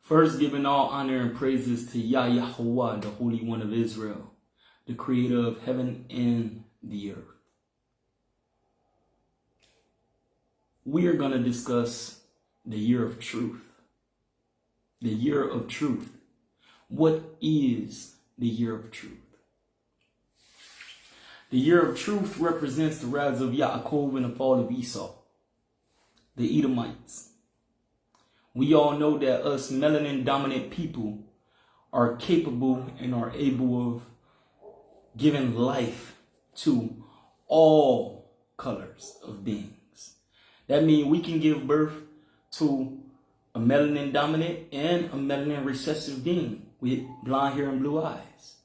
First, giving all honor and praises to Yahweh, the Holy One of Israel, the creator of heaven and the earth. We are going to discuss the year of truth. The year of truth. What is the year of truth? The year of truth represents the rise of Yaakov and the fall of Esau, the Edomites. We all know that us melanin dominant people are capable and are able of giving life to all colors of beings. That means we can give birth to a melanin dominant and a melanin recessive being with blonde hair and blue eyes.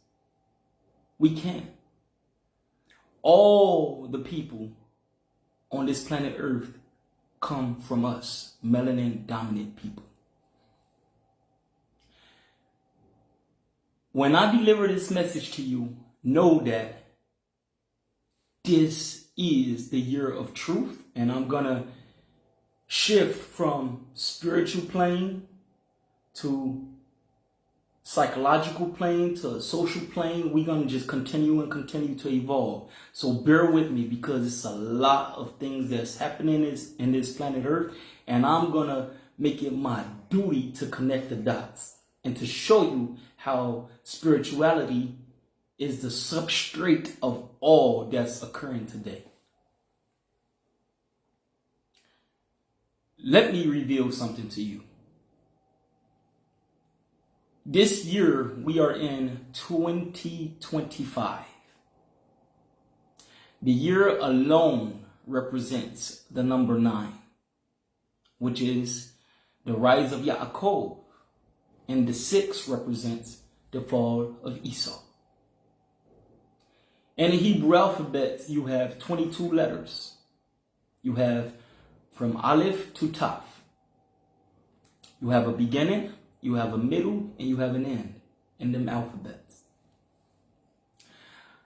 We can. All the people on this planet Earth come from us, melanin dominant people. When I deliver this message to you, know that this is the year of truth, and I'm gonna shift from spiritual plane to psychological plane to social plane. We're gonna just continue to evolve. So bear with me, because it's a lot of things that's happening in this planet Earth, and I'm gonna make it my duty to connect the dots and to show you how spirituality is the substrate of all that's occurring today. Let me reveal something to you. This year, we are in 2025. The year alone represents the number 9, which is the rise of Yaakov, and the 6 represents the fall of Esau. In the Hebrew alphabet, you have 22 letters. You have from Aleph to Taf. You have a beginning, you have a middle, and you have an end in them alphabets.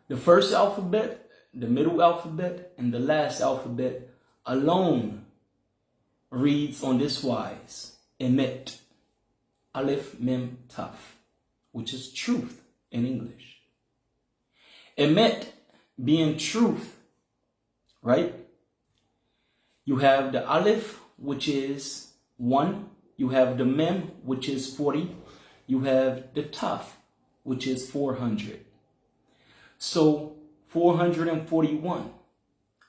The first alphabet, the middle alphabet, and the last alphabet alone reads on this wise: Emet, Aleph, Mem, Taf, which is truth in English. Emet being truth, right? You have the Aleph, which is 1. You have the Mem, which is 40. You have the Taf, which is 400. So 441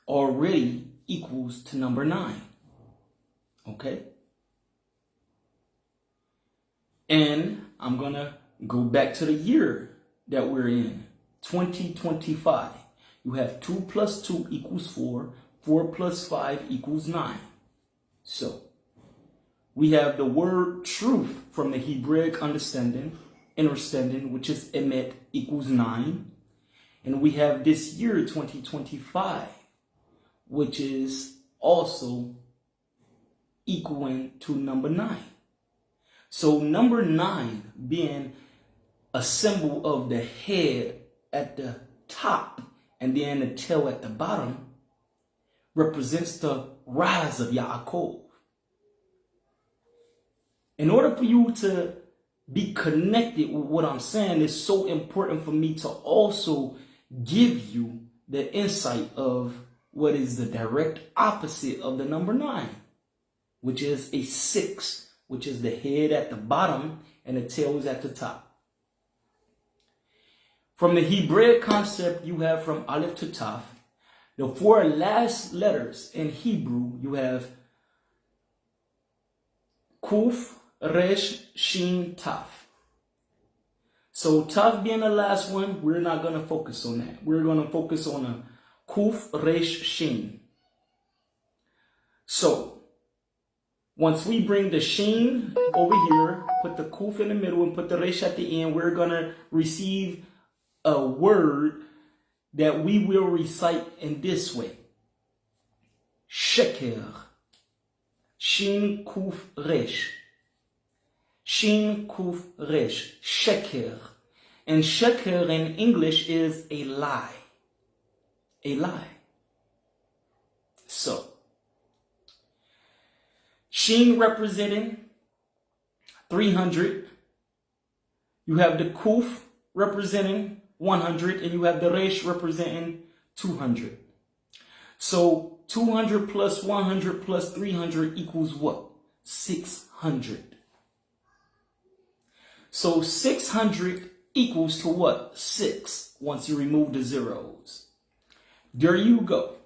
already equals to number 9. Okay? And I'm going to go back to the year that we're in, 2025. You have 2 plus 2 equals 4. 4 plus 5 equals 9. So we have the word truth from the Hebraic understanding, which is emet, equals 9. And we have this year, 2025, which is also equaling to number 9. So number 9 being a symbol of the head at the top and then the tail at the bottom, represents the rise of Yaakov. In order for you to be connected with what I'm saying, it's so important for me to also give you the insight of what is the direct opposite of the number 9, which is a 6, which is the head at the bottom and the tail is at the top. From the Hebraic concept, you have from Aleph to Taf, the 4 last letters in Hebrew, you have Kuf, Resh, Shin, Taf. So Taf being the last one, we're not going to focus on that. We're going to focus on a Kuf, Resh, Shin. So once we bring the Shin over here, put the Kuf in the middle and put the Resh at the end, we're going to receive a word that we will recite in this way: Sheker, Shin Kuf Resh, Shin Kuf Resh, Sheker. And Sheker in English is a lie. A lie. So, Shin representing 300. You have the Kuf representing 100, and you have the Resh representing 200. So 200 plus 100 plus 300 equals what? 600. So 600 equals to what? 6, once you remove the zeros. There you go.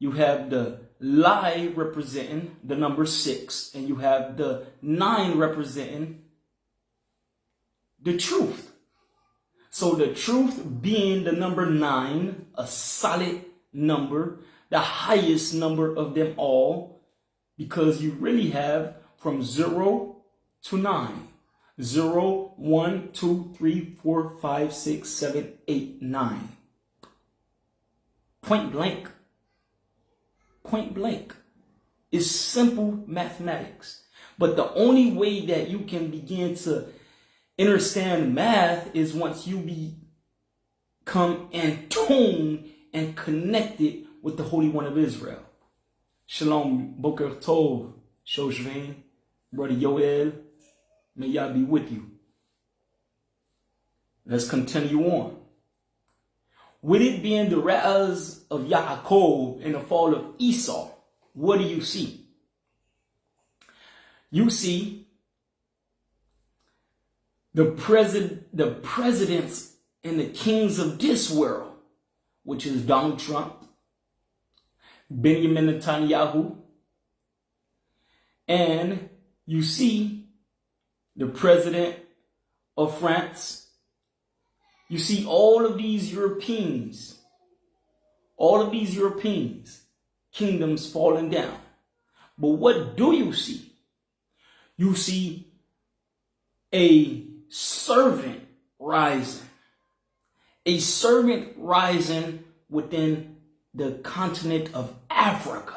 You have the lie representing the number 6, and you have the 9 representing the truth. So the truth being the number 9, a solid number, the highest number of them all, because you really have from 0 to 9. 0, 1, 2, 3, 4, 5, 6, 7, 8, 9. Point blank. Point blank. It's simple mathematics. But the only way that you can begin to understand math is once you become in tune and connected with the Holy One of Israel. Shalom, Boker Tov, Shoshvain, Brother Yoel, may Yah be with you. Let's continue on. With it being the rise of Yaakov and the fall of Esau, what do you see? You see the presidents and the kings of this world, which is Donald Trump, Benjamin Netanyahu, and you see the president of France. You see all of these Europeans, kingdoms falling down. But what do you see? You see a servant rising. A servant rising within the continent of Africa.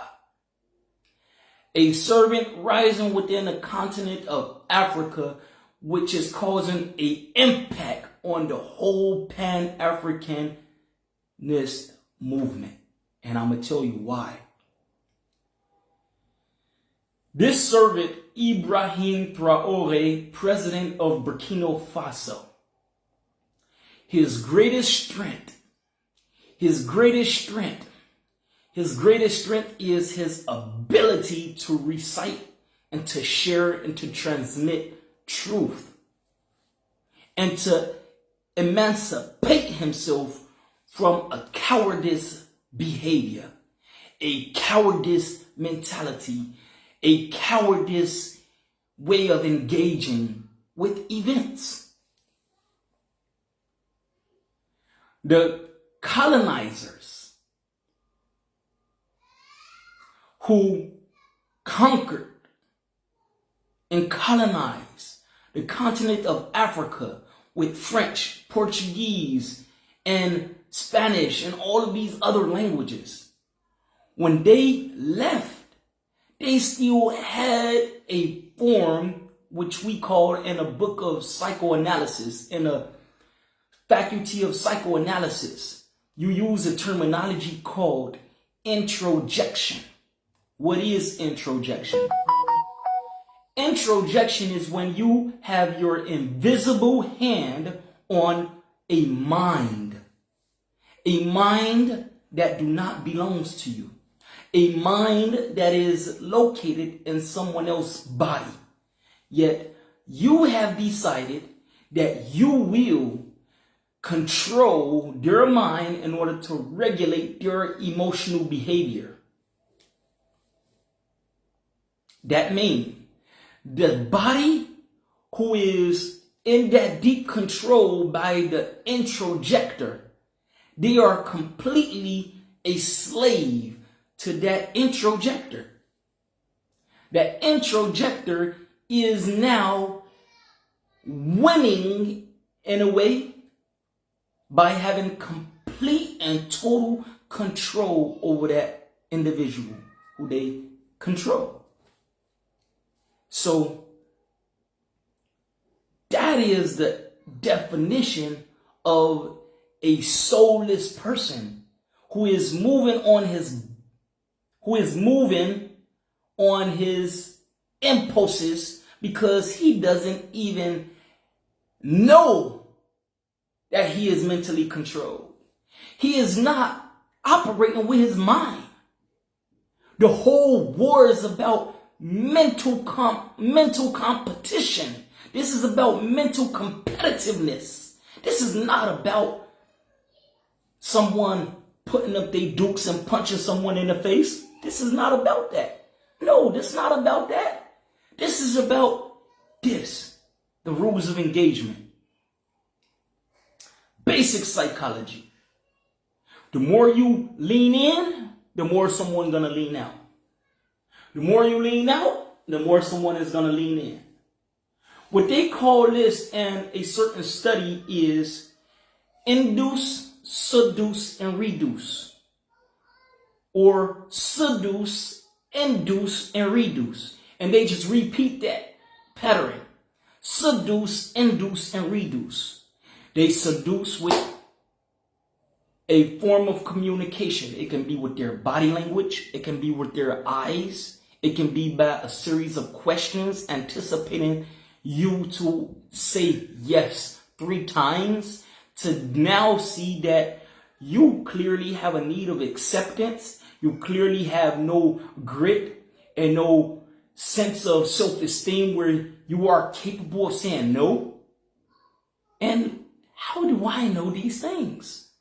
A servant rising within the continent of Africa, which is causing an impact on the whole Pan-Africanist movement. And I'm going to tell you why. This servant, Ibrahim Traoré, president of Burkina Faso, his greatest strength is his ability to recite and to share and to transmit truth and to emancipate himself from a cowardice behavior, a cowardice mentality, a cowardice way of engaging with events. The colonizers who conquered and colonized the continent of Africa with French, Portuguese, and Spanish, and all of these other languages, when they left, they still had a form which we call in a book of psychoanalysis, in a faculty of psychoanalysis, you use a terminology called introjection. What is introjection? Introjection is when you have your invisible hand on a mind that do not belongs to you, a mind that is located in someone else's body. Yet you have decided that you will control their mind in order to regulate their emotional behavior. That means the body who is in that deep control by the introjector, they are completely a slave to that introjector. That introjector is now winning in a way by having complete and total control over that individual who they control. So that is the definition of a soulless person who is moving on his impulses because he doesn't even know that he is mentally controlled. He is not operating with his mind. The whole war is about mental competition. This is about mental competitiveness. This is not about someone putting up their dukes and punching someone in the face. This is not about that. No, this is not about that. This is about this, the rules of engagement. Basic psychology. The more you lean in, the more someone's gonna lean out. The more you lean out, the more someone is gonna lean in. What they call this in a certain study is induce, seduce, and reduce. Or seduce, induce, and reduce. And they just repeat that pattern. Seduce, induce, and reduce. They seduce with a form of communication. It can be with their body language. It can be with their eyes. It can be by a series of questions anticipating you to say yes 3 times, to now see that you clearly have a need of acceptance. You clearly have no grit and no sense of self-esteem where you are capable of saying no. And how do I know these things?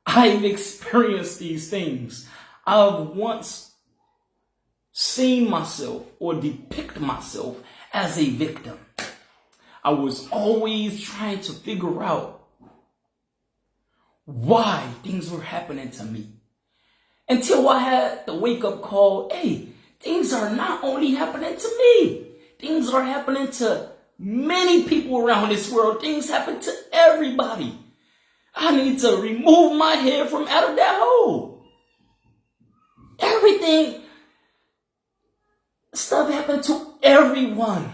I've experienced these things. I've once seen myself or depict myself as a victim. I was always trying to figure out why things were happening to me. Until I had the wake-up call, hey, things are not only happening to me. Things are happening to many people around this world. Things happen to everybody. I need to remove my head from out of that hole. Everything, stuff happened to everyone.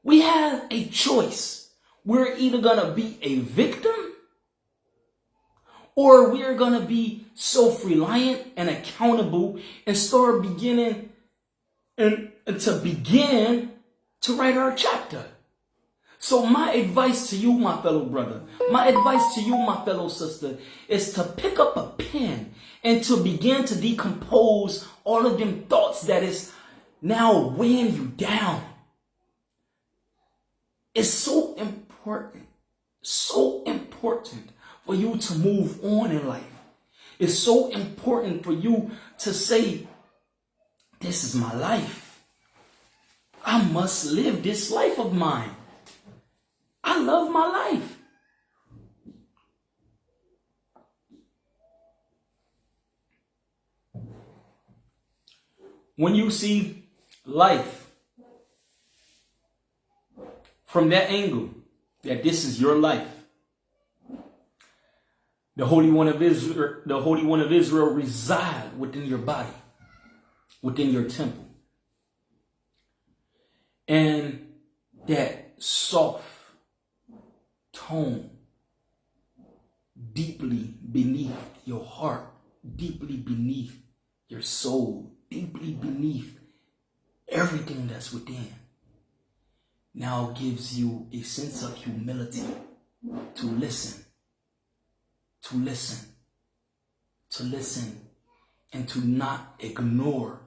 We have a choice. We're either going to be a victim or we're going to be self-reliant and accountable and start beginning to write our chapter. So my advice to you, my fellow brother, my advice to you, my fellow sister, is to pick up a pen and to begin to decompose all of them thoughts that is now weighing you down. It's so important for you to move on in life. It's so important for you to say, this is my life. I must live this life of mine. I love my life. When you see life from that angle, that this is your life, the Holy One of Israel reside within your body, within your temple. And that soft tone deeply beneath your heart, deeply beneath your soul, deeply beneath everything that's within, now gives you a sense of humility to listen, and to not ignore,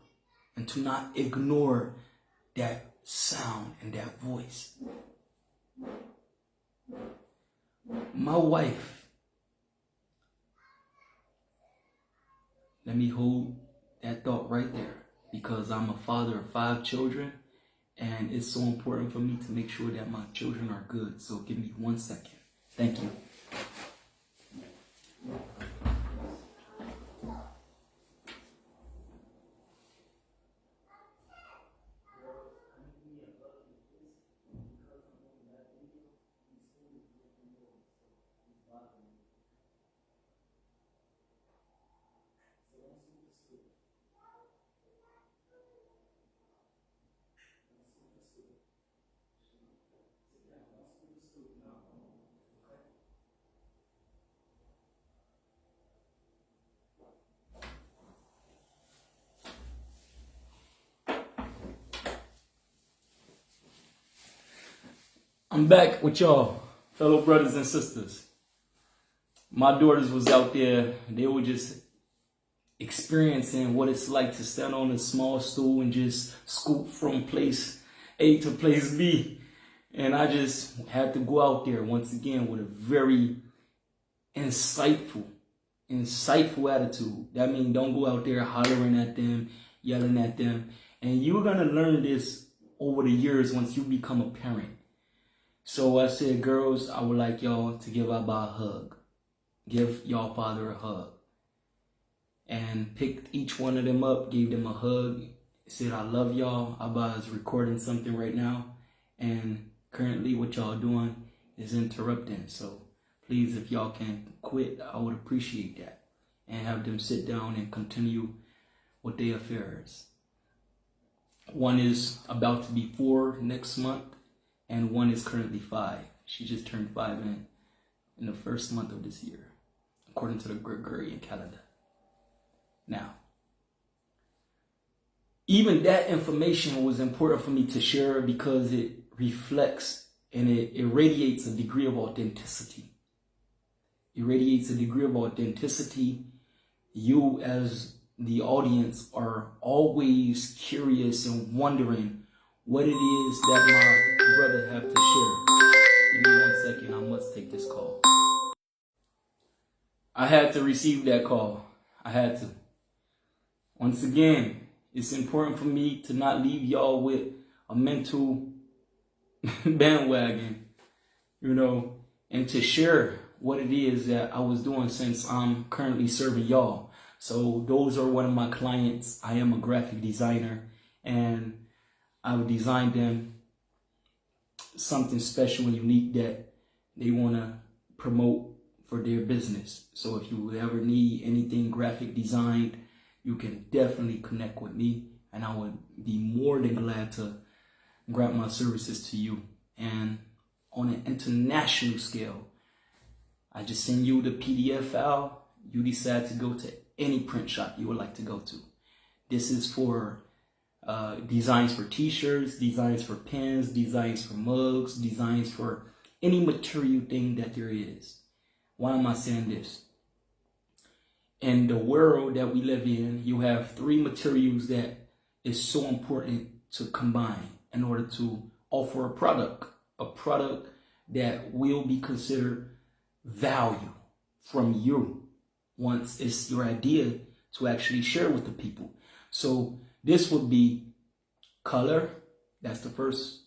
that sound and that voice. My wife, let me hold that thought right there, because I'm a father of 5 children, and it's so important for me to make sure that my children are good. So give me 1 second. Thank you. I'm back with y'all, fellow brothers and sisters. My daughters was out there. They were just experiencing what it's like to stand on a small stool and just scoop from place A to place B. And I just had to go out there once again with a very insightful attitude. That means don't go out there hollering at them, yelling at them. And you're going to learn this over the years once you become a parent. So I said, girls, I would like y'all to give Abba a hug. Give y'all father a hug. And picked each one of them up, gave them a hug, said, I love y'all. Abba is recording something right now. And currently what y'all doing is interrupting. So please, if y'all can quit, I would appreciate that. And have them sit down and continue with their affairs. One is about to be 4 next month, and one is currently 5. She just turned 5 in the first month of this year, according to the Gregorian calendar. Now, even that information was important for me to share because it reflects and it irradiates a degree of authenticity. It radiates a degree of authenticity. You as the audience are always curious and wondering what it is that my brother have to share. Give me 1 second, I must take this call. I had to receive that call. I had to. Once again, it's important for me to not leave y'all with a mental bandwagon, and to share what it is that I was doing since I'm currently serving y'all. So those are one of my clients. I am a graphic designer, and I've designed them something special and unique that they want to promote for their business. So if you ever need anything graphic designed, you can definitely connect with me, and I would be more than glad to grant my services to you. And on an international scale, I just send you the PDF file. You decide to go to any print shop you would like to go to. This is for designs for t-shirts, designs for pens, designs for mugs, designs for any material thing that there is. Why am I saying this? In the world that we live in, you have 3 materials that is so important to combine in order to offer a product that will be considered value from you once it's your idea to actually share with the people. So this would be color, that's the first.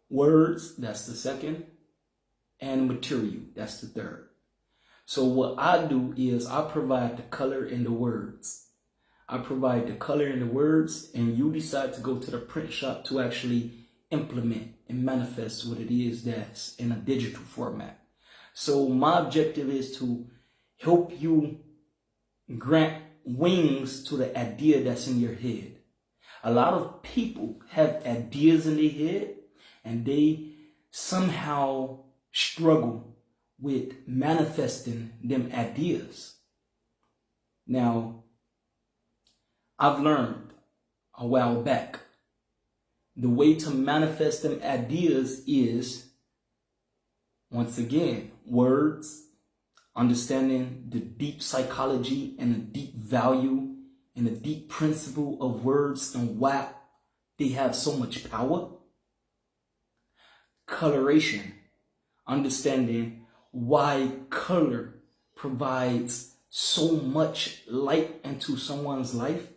Words, that's the second. And material, that's the third. So what I do is I provide the color and the words. I provide the color and the words, and you decide to go to the print shop to actually implement and manifest what it is that's in a digital format. So my objective is to help you grant wings to the idea that's in your head. A lot of people have ideas in their head, and they somehow struggle with manifesting them ideas. Now, I've learned a while back, the way to manifest them ideas is, once again, words, understanding the deep psychology and the deep value and the deep principle of words and why they have so much power. Coloration, understanding why color provides so much light into someone's life.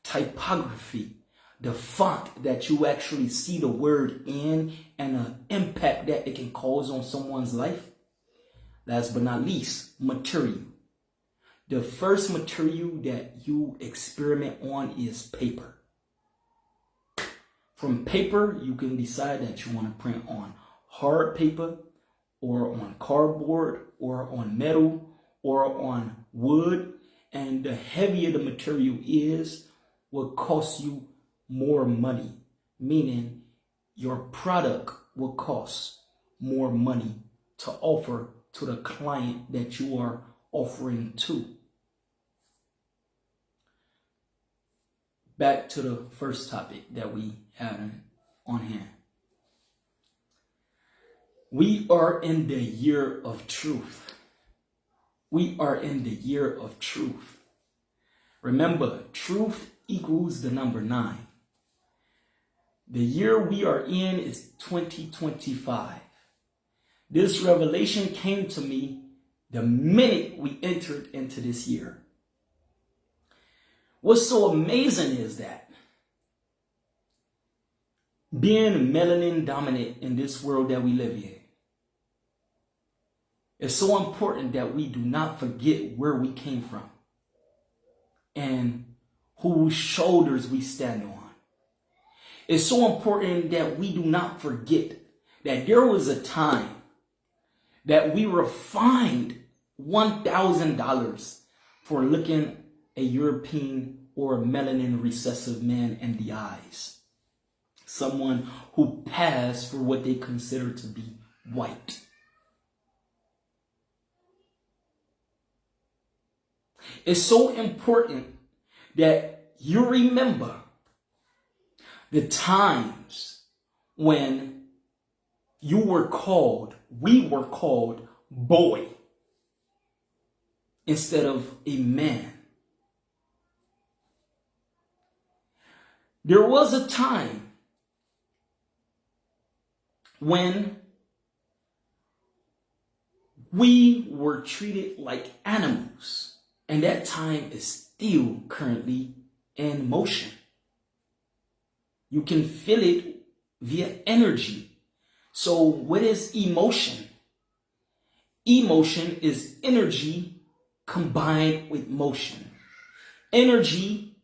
Typography, the font that you actually see the word in and the impact that it can cause on someone's life. Last but not least, material. The first material that you experiment on is paper. From paper, you can decide that you want to print on hard paper, or on cardboard, or on metal, or on wood. And the heavier the material is, will cost you more money, meaning your product will cost more money to offer to the client that you are offering to. Back to the first topic that we had on hand. We are in the year of truth. We are in the year of truth. Remember, truth equals the number 9. The year we are in is 2025. This revelation came to me the minute we entered into this year. What's so amazing is that being melanin dominant in this world that we live in, it's so important that we do not forget where we came from and whose shoulders we stand on. It's so important that we do not forget that there was a time that we were fined $1,000 for looking a European or melanin recessive man in the eyes. Someone who passed for what they consider to be white. It's so important that you remember the times when we were called boy instead of a man. There was a time when we were treated like animals. And that time is still currently in motion. You can feel it via energy. So what is emotion? Emotion is energy combined with motion. Energy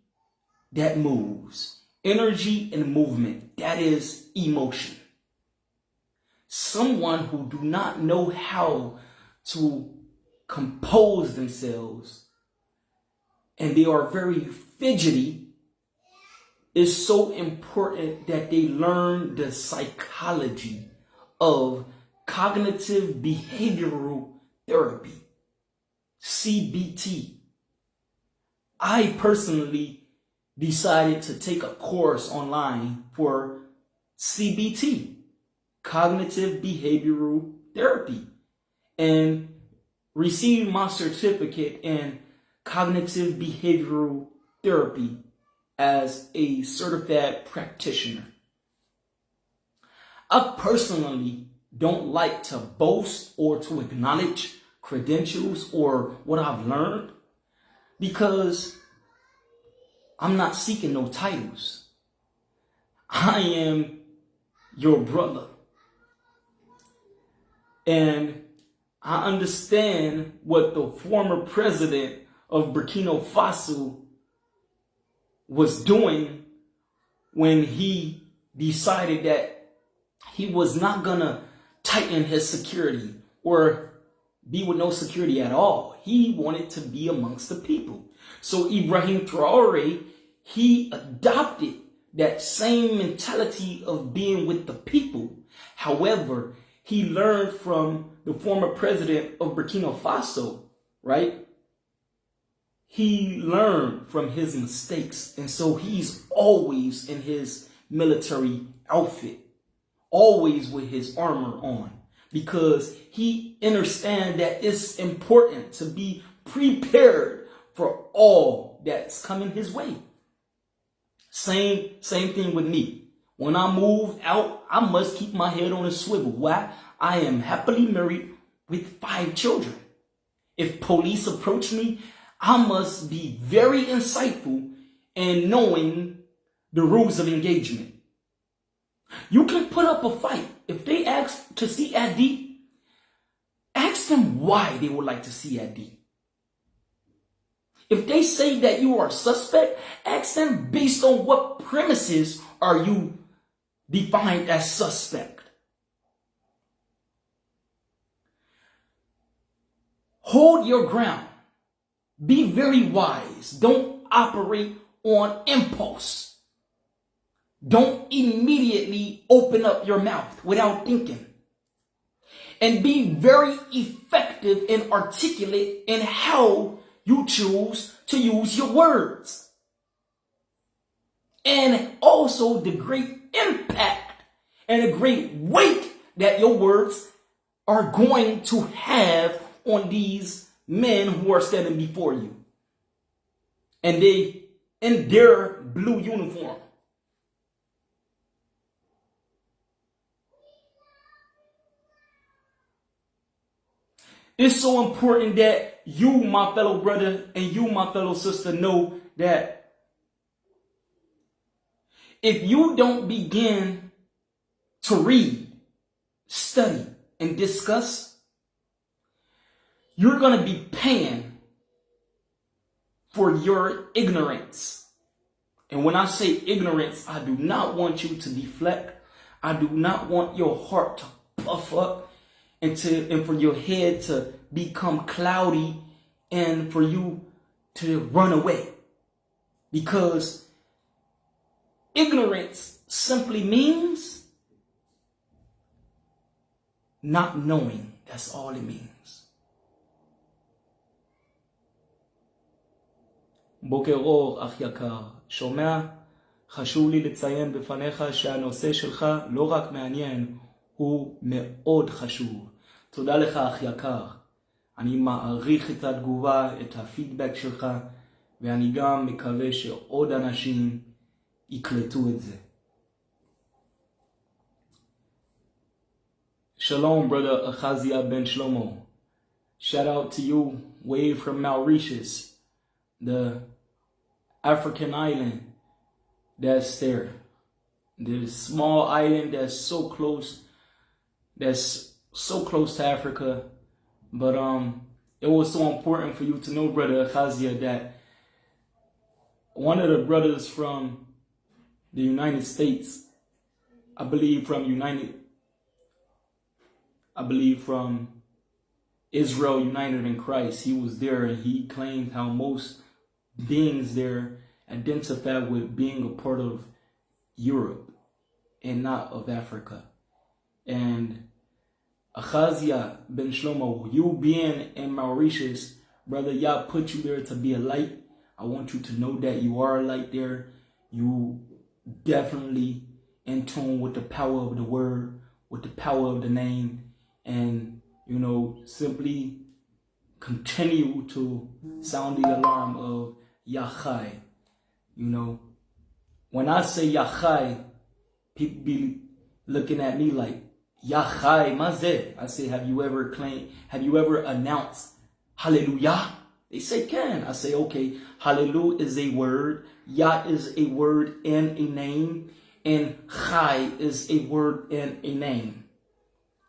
that moves. Energy and movement, that is emotion. Someone who do not know how to compose themselves and they are very fidgety, it's so important that they learn the psychology of cognitive behavioral therapy, CBT. I personally decided to take a course online for CBT, cognitive behavioral therapy, and received my certificate in cognitive behavioral therapy as a certified practitioner. I personally don't like to boast or to acknowledge credentials or what I've learned because I'm not seeking no titles. I am your brother. And I understand what the former president of Burkina Faso was doing when he decided that he was not gonna tighten his security or be with no security at all. He wanted to be amongst the people. So Ibrahim Traore, he adopted that same mentality of being with the people. However, he learned from the former president of Burkina Faso, right? He learned from his mistakes. And so he's always in his military outfit, always with his armor on, because he understands that it's important to be prepared for all that's coming his way. Same thing with me. When I move out, I must keep my head on a swivel. Why? I am happily married with 5 children. If police approach me, I must be very insightful in knowing the rules of engagement. You can put up a fight. If they ask to see ID, ask them why they would like to see ID. If they say that you are a suspect, ask them based on what premises are you defined as suspect. Hold your ground. Be very wise. Don't operate on impulse. Don't immediately open up your mouth without thinking. And be very effective and articulate in how you choose to use your words. And also the great impact and the great weight that your words are going to have on these men who are standing before you. And they in their blue uniform. It's so important that you, my fellow brother, and you, my fellow sister, know that if you don't begin to read, study, and discuss, you're going to be paying for your ignorance. And when I say ignorance, I do not want you to deflect. I do not want your heart to puff up and for your head to become cloudy and for you to run away. Because ignorance simply means not knowing. That's all it means. בוקר אור, אח יקר. שומע? חשוב לי לציין בפניך שהנושא שלך לא רק מעניין, הוא מאוד חשוב. תודה לך, אח יקר. אני מעריך את התגובה, את הפידבק שלך, ואני גם מקווה שעוד אנשים יקלטו את זה. Shalom, brother Achazia Ben Shlomo. Shout out to you, way from Mauritius, the African island that's there. The small island that's so close to Africa. But it was so important for you to know, brother Achazia, that one of the brothers from the United States, I believe from Israel United in Christ, he was there and he claimed how most beings there identify with being a part of Europe and not of Africa. And Achazia Ben Shlomo, you being in Mauritius, brother, Yah put you there to be a light. I want you to know that you are a light there. You definitely in tune with the power of the word, with the power of the name, and, you know, simply continue to sound the alarm of Yachai. You know, when I say Yachai, people be looking at me like, Yachai Mazeh. I say, have you ever announced Hallelujah? They say, can. I say, okay, Hallelujah is a word, Yah is a word and a name, and Chai is a word and a name.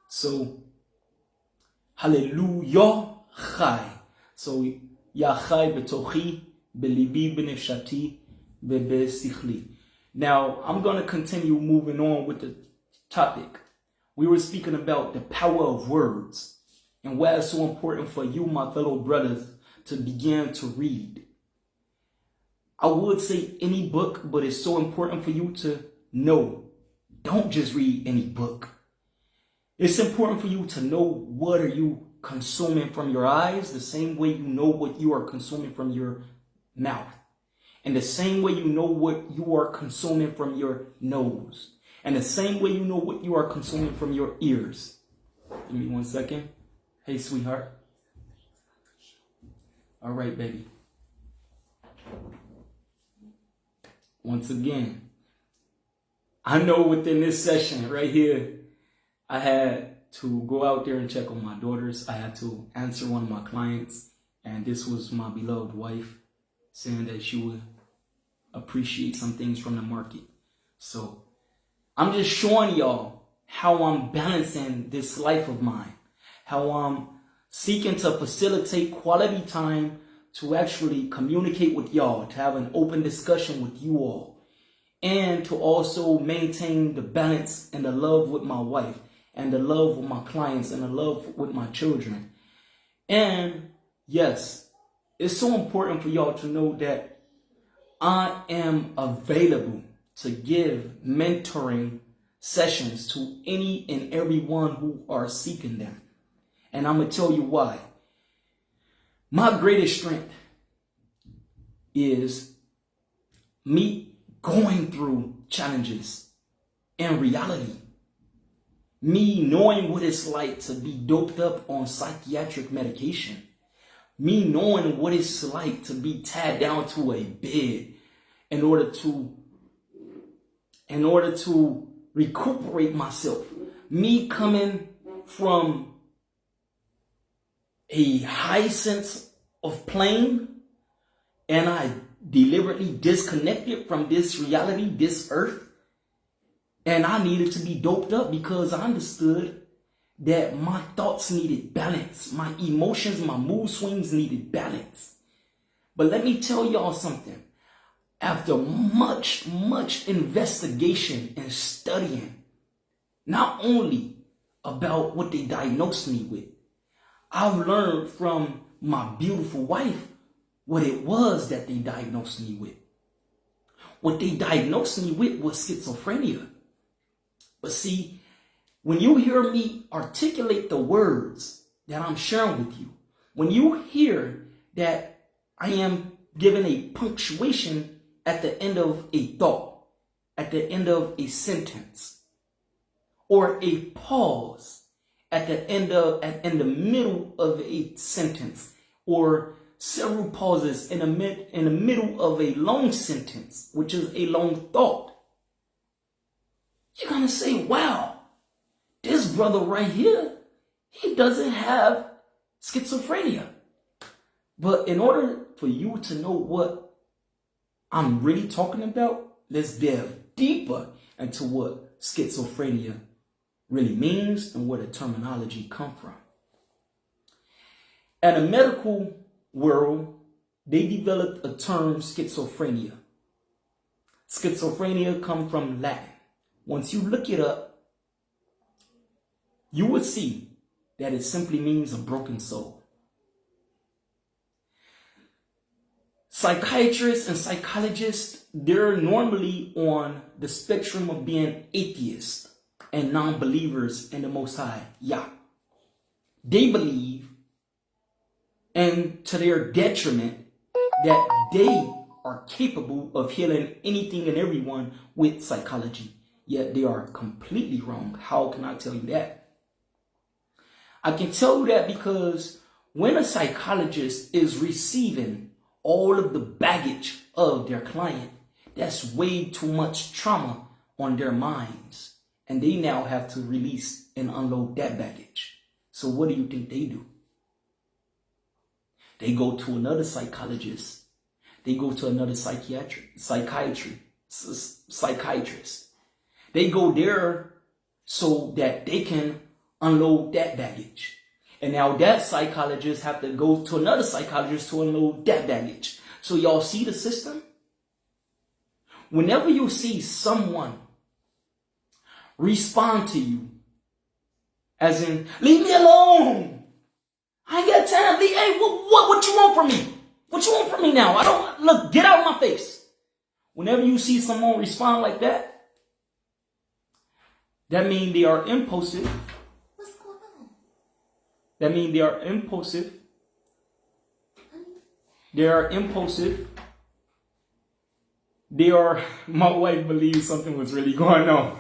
So, Hallelujah Chai. So, Yachai betochi, belibi benefshati, bebesichli. Now, I'm going to continue moving on with the topic. We were speaking about the power of words and why it's so important for you, my fellow brothers, to begin to read. I would say any book, but it's so important for you to know. Don't just read any book. It's important for you to know what are you consuming from your eyes, the same way you know what you are consuming from your mouth. And the same way you know what you are consuming from your nose. And the same way you know what you are consuming from your ears. Give me 1 second. Hey, sweetheart. All right, baby. Once again, I know within this session right here, I had to go out there and check on my daughters. I had to answer one of my clients. And this was my beloved wife saying that she would appreciate some things from the market. So I'm just showing y'all how I'm balancing this life of mine, how I'm seeking to facilitate quality time to actually communicate with y'all, to have an open discussion with you all, and to also maintain the balance and the love with my wife, and the love with my clients, and the love with my children. And yes, it's so important for y'all to know that I am available to give mentoring sessions to any and everyone who are seeking them. And I'm going to tell you why. My greatest strength is me going through challenges in reality. Me knowing what it's like to be doped up on psychiatric medication. Me knowing what it's like to be tied down to a bed in order to recuperate myself. Me coming from a high sense of pain, and I deliberately disconnected from this reality, this earth, and I needed to be doped up because I understood that my thoughts needed balance. My emotions, my mood swings needed balance. But let me tell y'all something. After much investigation and studying, not only about what they diagnosed me with, I've learned from my beautiful wife what it was that they diagnosed me with. What they diagnosed me with was schizophrenia. But see, when you hear me articulate the words that I'm sharing with you, when you hear that I am giving a punctuation at the end of a thought, at the end of a sentence, or a pause at the middle of a sentence, or several pauses in the middle of a long sentence, which is a long thought, you're gonna say, wow, this brother right here, he doesn't have schizophrenia. But in order for you to know what I'm really talking about, let's delve deeper into what schizophrenia really means and where the terminology comes from. In the medical world, they developed a term, schizophrenia. Schizophrenia comes from Latin. Once you look it up, you will see that it simply means a broken soul. Psychiatrists and psychologists, they're normally on the spectrum of being atheists and non-believers in the Most High, Yah. They believe, and to their detriment, that they are capable of healing anything and everyone with psychology. Yet they are completely wrong. How can I tell you that? I can tell you that because when a psychologist is receiving all of the baggage of their client, that's way too much trauma on their minds. And they now have to release and unload that baggage. So what do you think they do? They go to another psychologist. They go to another psychiatrist. They go there so that they can unload that baggage. And now that psychologist have to go to another psychologist to unload that baggage. So y'all see the system? Whenever you see someone respond to you, as in, leave me alone. I ain't got time. Hey, what you want from me? What you want from me now? Look, get out of my face. Whenever you see someone respond like that, that means they are impulsive. What's going on? That means they are impulsive. They are impulsive. My wife believes something was really going on.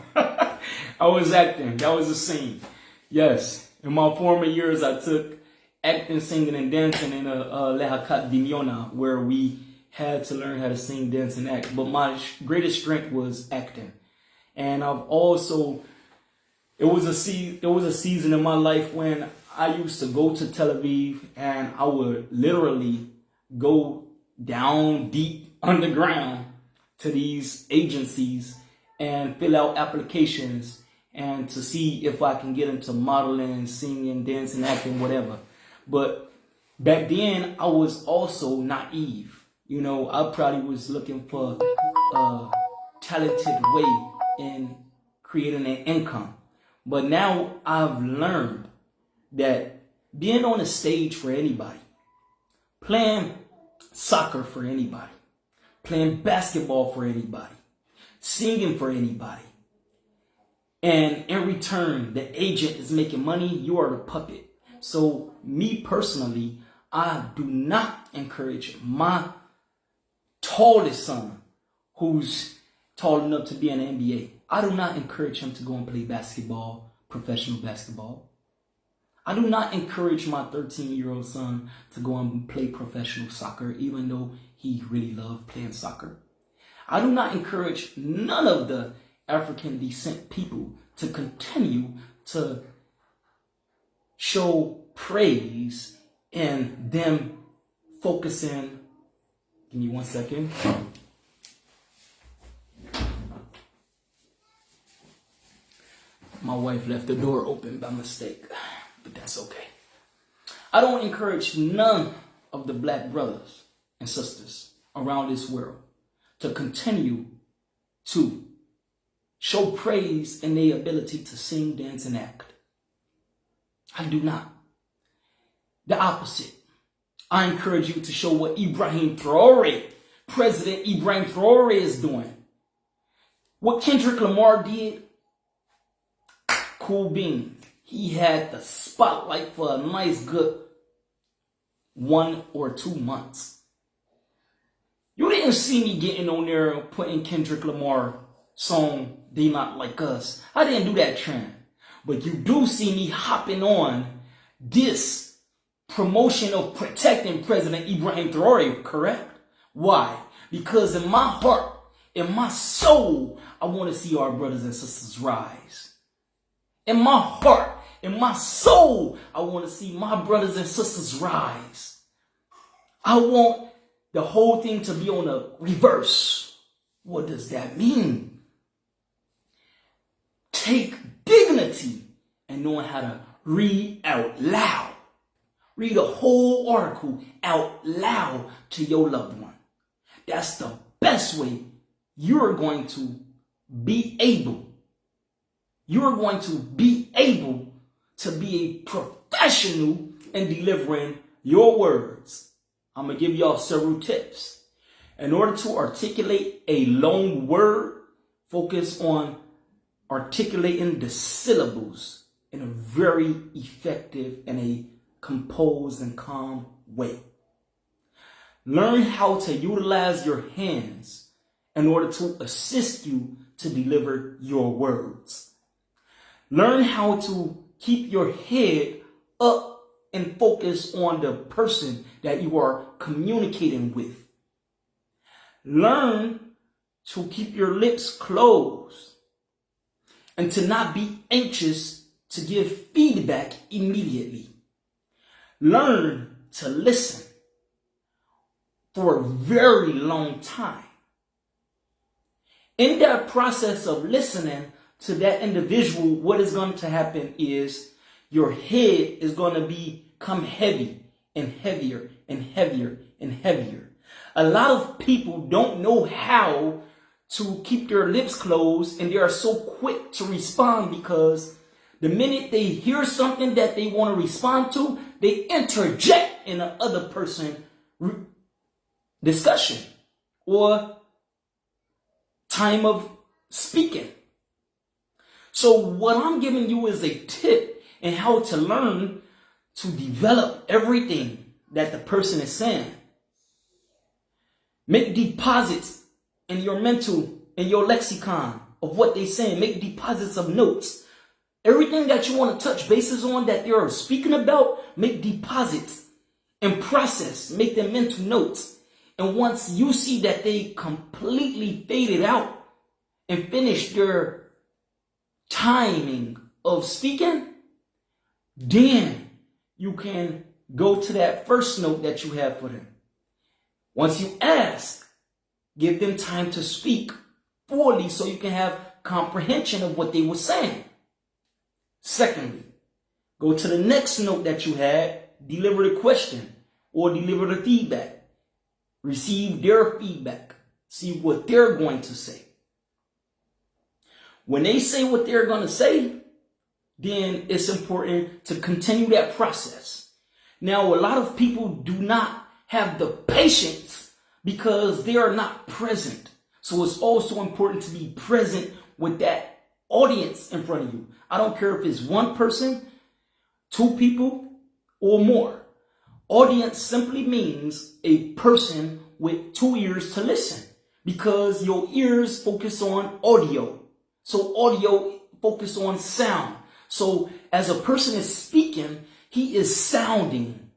I was acting. That was a scene. Yes. In my former years, I took acting, singing, and dancing in a Lehakat Dimiona, where we had to learn how to sing, dance, and act. But my greatest strength was acting. And I've also, it was a season in my life when I used to go to Tel Aviv and I would literally go down deep underground to these agencies and fill out applications and to see if I can get into modeling, singing, dancing, acting, whatever. But back then I was also naive. You know, I probably was looking for a talented way in creating an income. But now I've learned that being on a stage for anybody, playing soccer for anybody, playing basketball for anybody, singing for anybody, and in return, the agent is making money, you are the puppet. So me personally, I do not encourage my tallest son, who's tall enough to be in the NBA. I do not encourage him to go and play basketball professional basketball. I do not encourage my 13-year-old son to go and play professional soccer, even though he really loved playing soccer. I do not encourage none of the African descent people to continue to show praise and them focusing. Give me 1 second. My wife left the door open by mistake, but that's okay. I don't encourage none of the black brothers and sisters around this world to continue to show praise in their ability to sing, dance, and act. I do not. The opposite. I encourage you to show what Ibrahim Traore, President Ibrahim Traore, is doing. What Kendrick Lamar did, cool bean. He had the spotlight for a nice good 1 or 2 months. You didn't see me getting on there putting Kendrick Lamar song, They Not Like Us. I didn't do that trend. But you do see me hopping on this promotion of protecting President Ibrahim Traore, correct? Why? Because in my heart, in my soul, I want to see our brothers and sisters rise. In my heart, in my soul, I want to see my brothers and sisters rise. I want the whole thing to be on a reverse. What does that mean? Take dignity and knowing how to read out loud. Read a whole article out loud to your loved one. That's the best way you're going to be able. You're going to be able to be a professional in delivering your words. I'm going to give y'all several tips. In order to articulate a long word, focus on articulating the syllables in a very effective and a composed and calm way. Learn how to utilize your hands in order to assist you to deliver your words. Learn how to keep your head up and focus on the person that you are communicating with. Learn to keep your lips closed and to not be anxious to give feedback immediately. Learn to listen for a very long time. In that process of listening to that individual, what is going to happen is your head is going to become heavy and heavier and heavier and heavier. A lot of people don't know how to keep their lips closed, and they are so quick to respond because the minute they hear something that they want to respond to, they interject in the other person's discussion or time of speaking. So what I'm giving you is a tip in how to learn to develop everything that the person is saying. Make deposits in your mental, in your lexicon of what they're saying. Make deposits of notes. Everything that you want to touch bases on that they're speaking about, make deposits and process. Make them mental notes. And once you see that they completely faded out and finished their timing of speaking, then you can go to that first note that you have for them. Once you ask, give them time to speak fully so you can have comprehension of what they were saying. Secondly, go to the next note that you had, deliver the question or deliver the feedback. Receive their feedback. See what they're going to say. When they say what they're going to say, then it's important to continue that process. Now, a lot of people do not have the patience because they are not present. So it's also important to be present with that audience in front of you. I don't care if it's one person, two people, or more. Audience simply means a person with two ears to listen because your ears focus on audio. So audio focus on sound. So as a person is speaking, he is sounding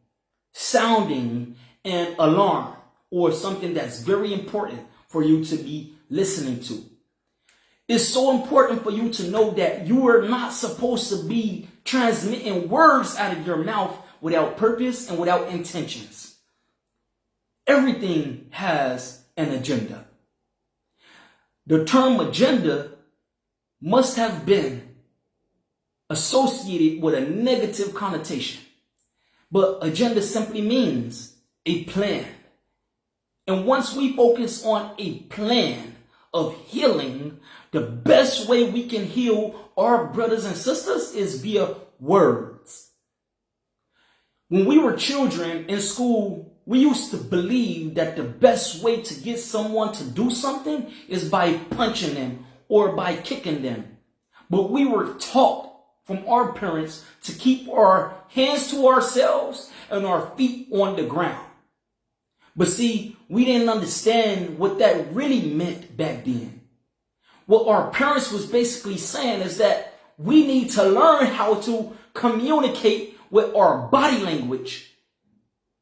an alarm or something that's very important for you to be listening to. It's so important for you to know that you are not supposed to be transmitting words out of your mouth without purpose and without intentions. Everything has an agenda. The term agenda must have been associated with a negative connotation. But agenda simply means a plan. And once we focus on a plan of healing, the best way we can heal our brothers and sisters is via words. When we were children in school, we used to believe that the best way to get someone to do something is by punching them or by kicking them. But we were taught from our parents to keep our hands to ourselves and our feet on the ground. But see, we didn't understand what that really meant back then. What our parents was basically saying is that we need to learn how to communicate with our body language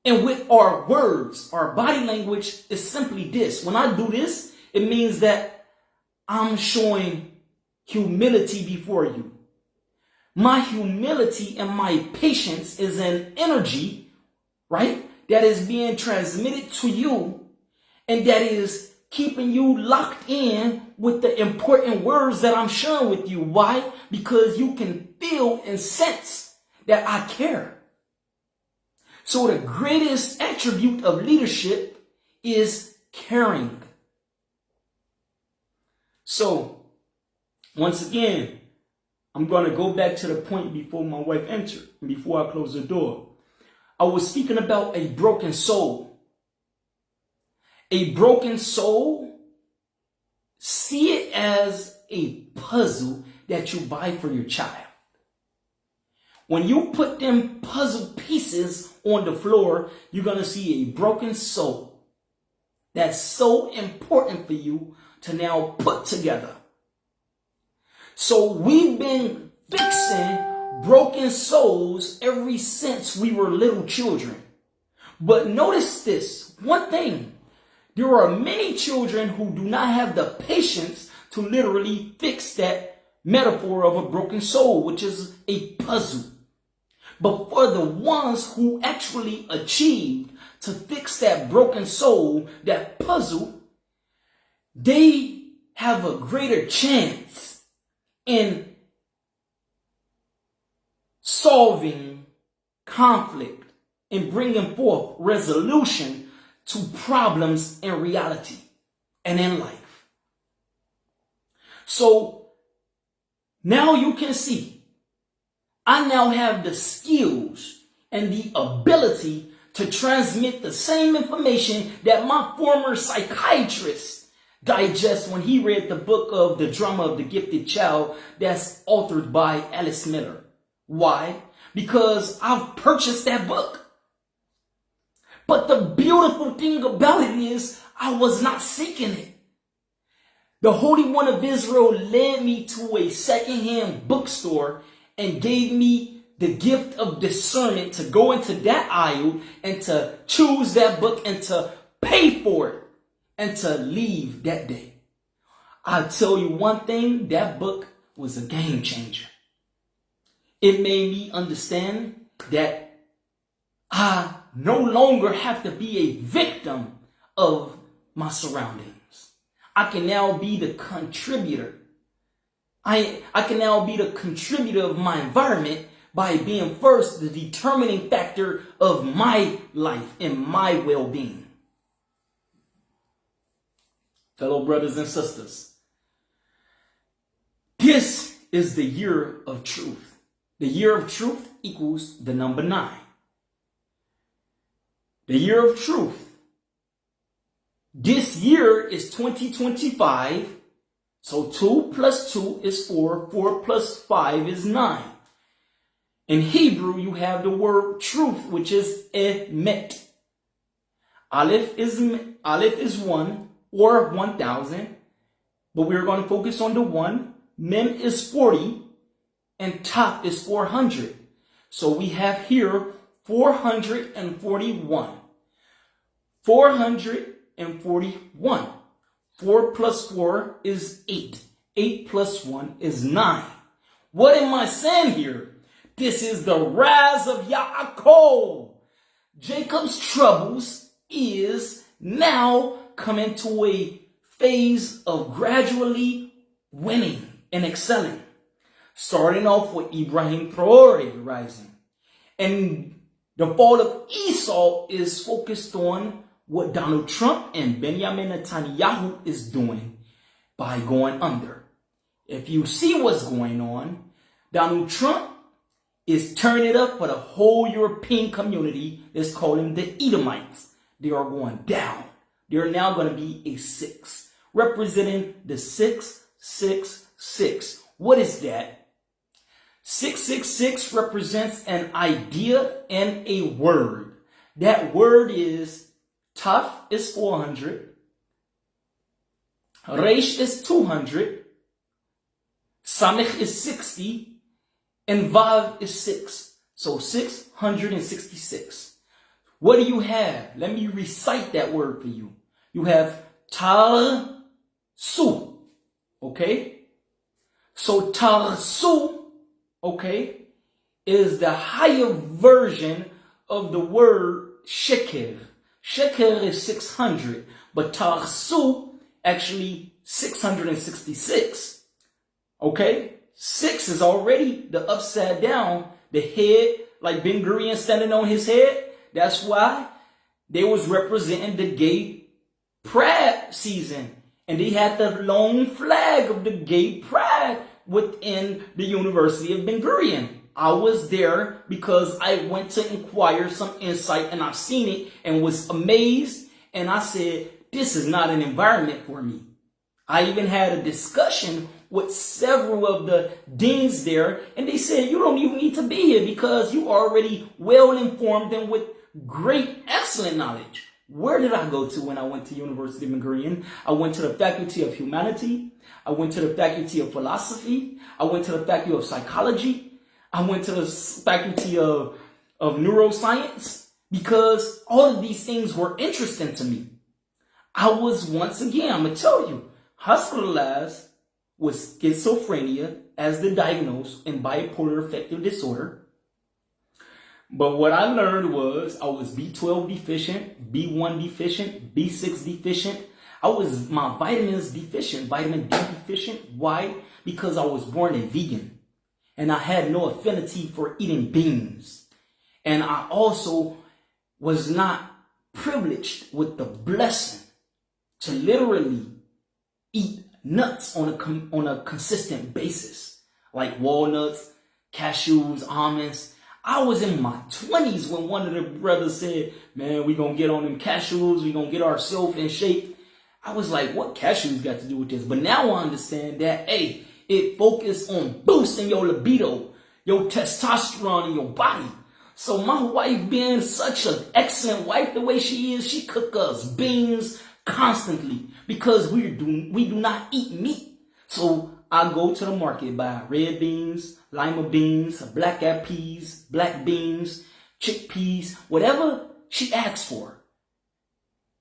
and with our words. Our body language is simply this. When I do this, it means that I'm showing humility before you. My humility and my patience is an energy, right, that is being transmitted to you and that is keeping you locked in with the important words that I'm sharing with you. Why? Because you can feel and sense that I care. So the greatest attribute of leadership is caring. So, once again, I'm going to go back to the point before my wife entered, before I close the door. I was speaking about a broken soul. A broken soul, see it as a puzzle that you buy for your child. When you put them puzzle pieces on the floor, you're going to see a broken soul that's so important for you to now put together. So we've been fixing broken souls ever since we were little children. But notice this one thing. There are many children who do not have the patience to literally fix that metaphor of a broken soul, which is a puzzle. But for the ones who actually achieved to fix that broken soul, that puzzle, they have a greater chance in solving conflict and bringing forth resolution to problems in reality and in life. So now you can see, I now have the skills and the ability to transmit the same information that my former psychiatrist digest when he read the book of The Drama of the Gifted Child that's authored by Alice Miller. Why? Because I've purchased that book. But the beautiful thing about it is I was not seeking it. The Holy One of Israel led me to a secondhand bookstore and gave me the gift of discernment to go into that aisle and to choose that book and to pay for it and to leave that day. I'll tell you one thing, that book was a game changer. It made me understand that I no longer have to be a victim of my surroundings. I can now be the contributor. I can now be the contributor of my environment by being first the determining factor of my life and my well-being. Fellow brothers and sisters, this is the year of truth. The year of truth equals the number 9. The year of truth. This year is 2025. So 2 plus 2 is 4. 4 plus 5 is 9. In Hebrew, you have the word truth, which is emet. Aleph is 1 or 1,000. But we're going to focus on the 1. Mem is 40. and top is 400. So we have here 441. 441. 4 plus 4 is 8. 8 plus 1 is 9. What am I saying here? This is the rise of Yaakov. Jacob's troubles is now coming to a phase of gradually winning and excelling. Starting off with Ibrahim Traore rising. And the fall of Esau is focused on what Donald Trump and Benjamin Netanyahu is doing by going under. If you see what's going on, Donald Trump is turning it up for the whole European community. Let's call them the Edomites. They are going down. They're now going to be a 6, representing the 666. What is that? 666 represents an idea and a word. That word is Taf is 400, Reish is 200, Samech is 60, and Vav is 6. So 666. What do you have? Let me recite that word for you. You have Tarsu. Okay? So Tarsu, okay, is the higher version of the word Sheker. Sheker is 600, but Tarsu actually 666. Okay? 6 is already the upside down, the head, like Ben Gurion standing on his head. That's why they was representing the gay pride season. And they had the long flag of the gay pride within the University of Ben Gurion. I was there because I went to inquire some insight and I've seen it and was amazed. And I said, this is not an environment for me. I even had a discussion with several of the deans there, and they said, you don't even need to be here because you are already well informed and with great, excellent knowledge. Where did I go to when I went to University of Ben Gurion? I went to the Faculty of Humanity. I went to the Faculty of Philosophy. I went to the Faculty of Psychology. I went to the Faculty of Neuroscience because all of these things were interesting to me. I was, once again, I'm going to tell you, hospitalized with schizophrenia as the diagnosis and bipolar affective disorder. But what I learned was I was B12 deficient, B1 deficient, B6 deficient. I was my vitamins deficient, vitamin D deficient. Why? Because I was born a vegan and I had no affinity for eating beans. And I also was not privileged with the blessing to literally eat nuts on a consistent basis, like walnuts, cashews, almonds. I was in my 20s when one of the brothers said, man, we gonna get on them cashews, we gonna get ourselves in shape. I was like, what cashews got to do with this? But now I understand that, hey, it focused on boosting your libido, your testosterone in your body. So my wife being such an excellent wife the way she is, she cook us beans constantly because we do not eat meat. So I go to the market, buy red beans, lima beans, black eyed peas, black beans, chickpeas, whatever she asks for.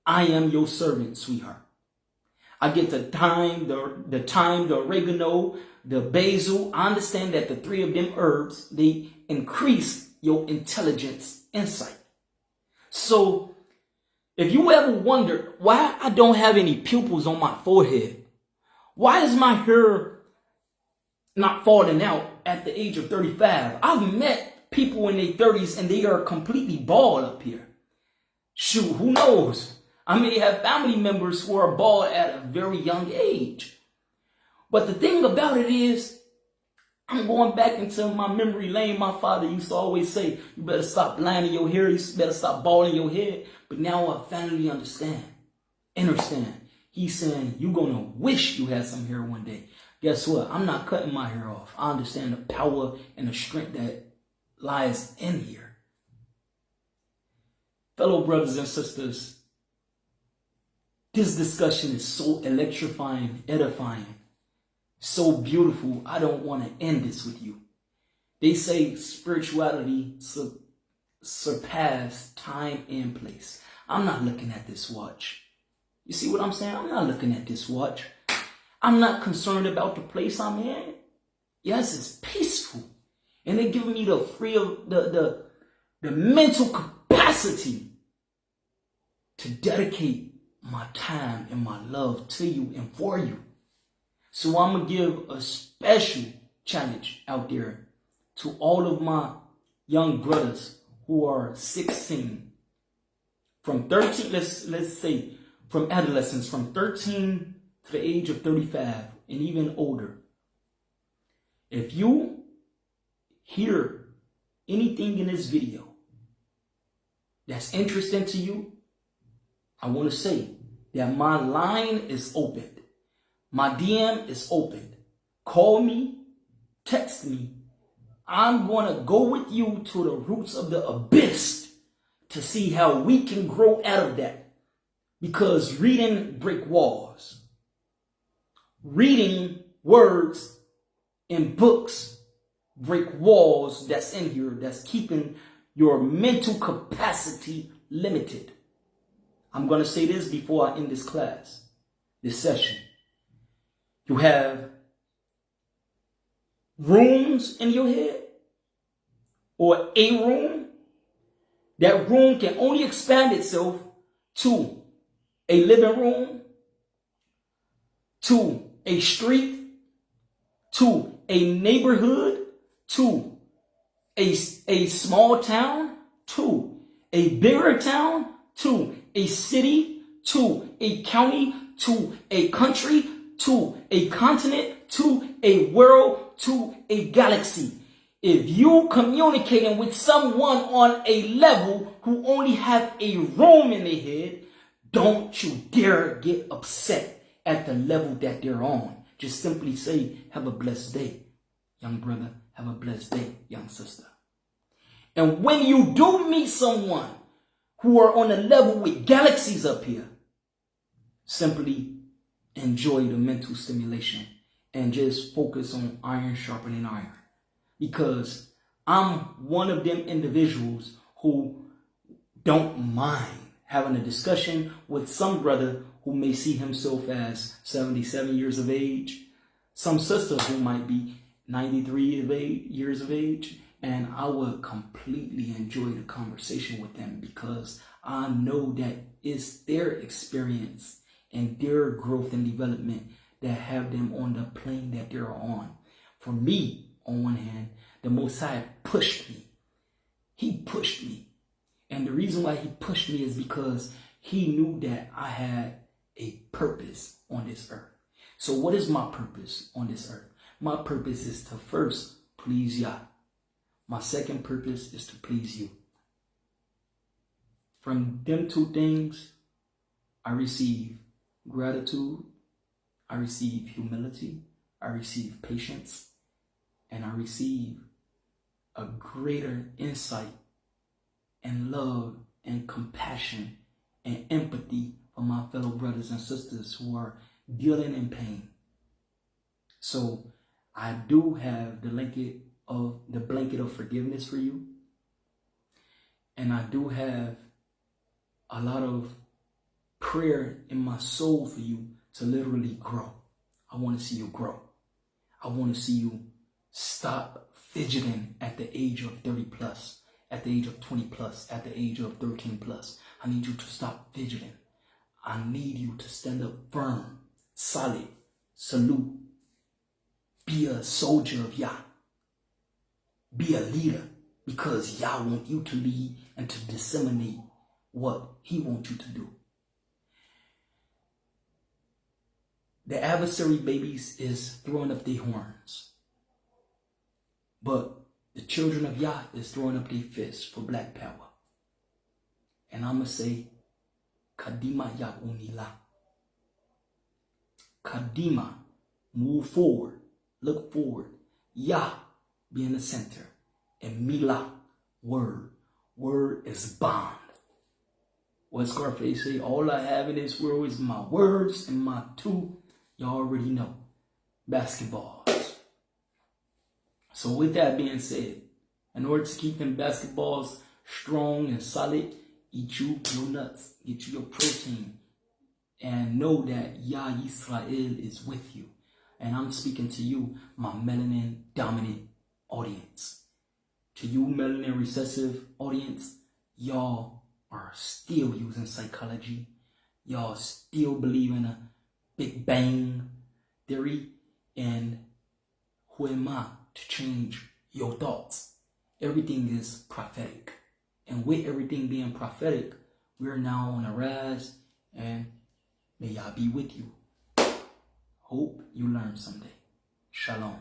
I am your servant, sweetheart. I get the thyme, the oregano, the basil. I understand that the 3 of them herbs, they increase your intelligence, insight. So if you ever wondered why I don't have any pupils on my forehead, why is my hair not falling out at the age of 35? I've met people in their 30s and they are completely bald up here. Shoot, who knows? I may have family members who are bald at a very young age. But the thing about it is, I'm going back into my memory lane. My father used to always say, you better stop lining your hair, you better stop balding your head. But now I finally understand. He's saying, you're going to wish you had some hair one day. Guess what? I'm not cutting my hair off. I understand the power and the strength that lies in here. Fellow brothers and sisters, this discussion is so electrifying, edifying, so beautiful. I don't want to end this with you. They say spirituality surpass time and place. I'm not looking at this watch. You see what I'm saying? I'm not looking at this watch. I'm not concerned about the place I'm in. Yes, it's peaceful. And they give me the mental capacity to dedicate my time and my love to you and for you. So I'm going to give a special challenge out there to all of my young brothers who are 16, from 13, let's say from adolescence, from 13 to the age of 35 and even older. If you hear anything in this video that's interesting to you, I want to say that my line is open. My DM is open. Call me, text me. I'm going to go with you to the roots of the abyss to see how we can grow out of that. Because reading break walls. Reading words in books break walls that's in here that's keeping your mental capacity limited. I'm going to say this before I end this class, this session. You have rooms in your head or a room. That room can only expand itself to a living room, to a street, to a neighborhood, to a small town, to a bigger town, to a city, to a county, to a country, to a continent, to a world, to a galaxy. If you communicating with someone on a level who only have a room in their head, don't you dare get upset at the level that they're on. Just simply say, have a blessed day, young brother. Have a blessed day, young sister. And when you do meet someone who are on a level with galaxies up here, simply enjoy the mental stimulation and just focus on iron sharpening iron. Because I'm one of them individuals who don't mind having a discussion with some brother who may see himself as 77 years of age, some sister who might be 93 years of age, and I will completely enjoy the conversation with them because I know that it's their experience and their growth and development that have them on the plane that they're on. For me, on one hand, the Most High pushed me. He pushed me. And the reason why he pushed me is because he knew that I had a purpose on this earth. So what is my purpose on this earth? My purpose is to first please Yah. My second purpose is to please you. From them two things, I receive gratitude, I receive humility, I receive patience, and I receive a greater insight and love and compassion and empathy for my fellow brothers and sisters who are dealing in pain. So I do have the blanket of forgiveness for you. And I do have a lot of prayer in my soul for you to literally grow. I want to see you grow. I want to see you stop fidgeting at the age of 30 plus, at the age of 20 plus, at the age of 13 plus. I need you to stop fidgeting. I need you to stand up firm, solid, salute. Be a soldier of Yah. Be a leader because Yah wants you to lead and to disseminate what he wants you to do. The adversary babies is throwing up their horns. But the children of Yah is throwing up their fists for black power. And I'm going to say, Kadima Yah Unila. Kadima, move forward, look forward. Yah, be in the center. And Mila, word. Word is bond. What Scarface say, all I have in this world is my words and my two, y'all already know, basketballs. So with that being said, in order to keep them basketballs strong and solid, eat you your nuts, get you your protein, and know that Yah Yisrael is with you. And I'm speaking to you, my melanin dominant audience. To you, melanin recessive audience, y'all are still using psychology. Y'all still believe in a Big Bang theory. And who am I to change your thoughts? Everything is prophetic. And with everything being prophetic, we're now on a rise, and may Yah be with you. Hope you learn someday. Shalom.